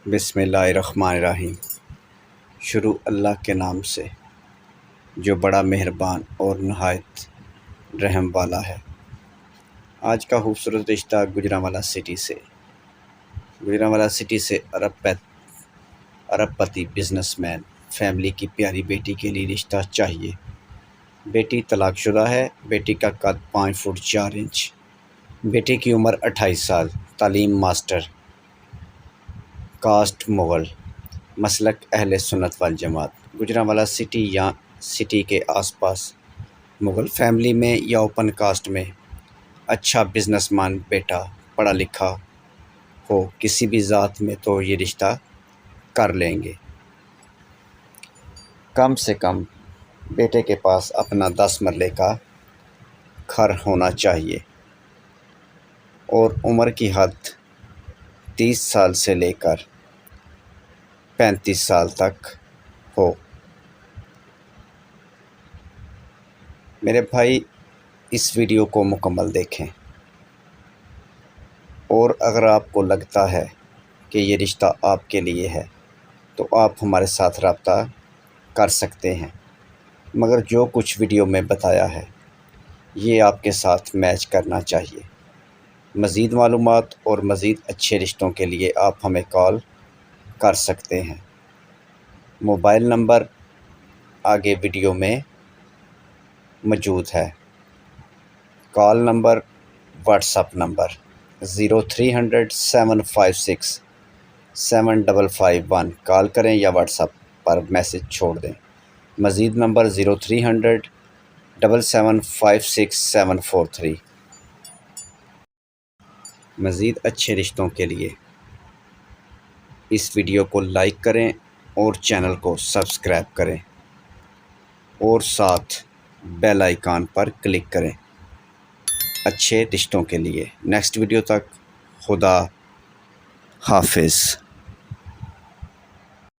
بسم اللہ الرحمن الرحیم۔ شروع اللہ کے نام سے جو بڑا مہربان اور نہایت رحم والا ہے۔ آج کا خوبصورت رشتہ گوجرانوالہ سٹی سے ارب پتی بزنس مین فیملی کی پیاری بیٹی کے لیے رشتہ چاہیے۔ بیٹی طلاق شدہ ہے۔ بیٹی کا قد 5 فٹ 4 انچ۔ بیٹی کی عمر 28 سال۔ تعلیم ماسٹر۔ کاسٹ مغل۔ مسلک اہل سنت والجماعت۔ گوجرانوالہ سٹی یا سٹی کے آس پاس مغل فیملی میں یا اوپن کاسٹ میں اچھا بزنس مین بیٹا پڑھا لکھا ہو کسی بھی ذات میں تو یہ رشتہ کر لیں گے۔ کم سے کم بیٹے کے پاس اپنا 10 مرلے کا گھر ہونا چاہیے اور عمر کی حد 30 سال سے لے کر 35 سال تک ہو۔ میرے بھائی اس ویڈیو کو مکمل دیکھیں اور اگر آپ کو لگتا ہے کہ یہ رشتہ آپ کے لیے ہے تو آپ ہمارے ساتھ رابطہ کر سکتے ہیں، مگر جو کچھ ویڈیو میں بتایا ہے یہ آپ کے ساتھ میچ کرنا چاہیے۔ مزید معلومات اور مزید اچھے رشتوں کے لیے آپ ہمیں کال کر سکتے ہیں۔ موبائل نمبر آگے ویڈیو میں موجود ہے۔ Call number, what's app number 0300 756 7551 کال کریں یا واٹس ایپ پر میسج چھوڑ دیں۔ مزید نمبر 0300 775 6743۔ مزید اچھے رشتوں کے لیے اس ویڈیو کو لائک کریں اور چینل کو سبسکرائب کریں اور ساتھ بیل آئیکن پر کلک کریں اچھے رشتوں کے لیے۔ نیکسٹ ویڈیو تک خدا حافظ۔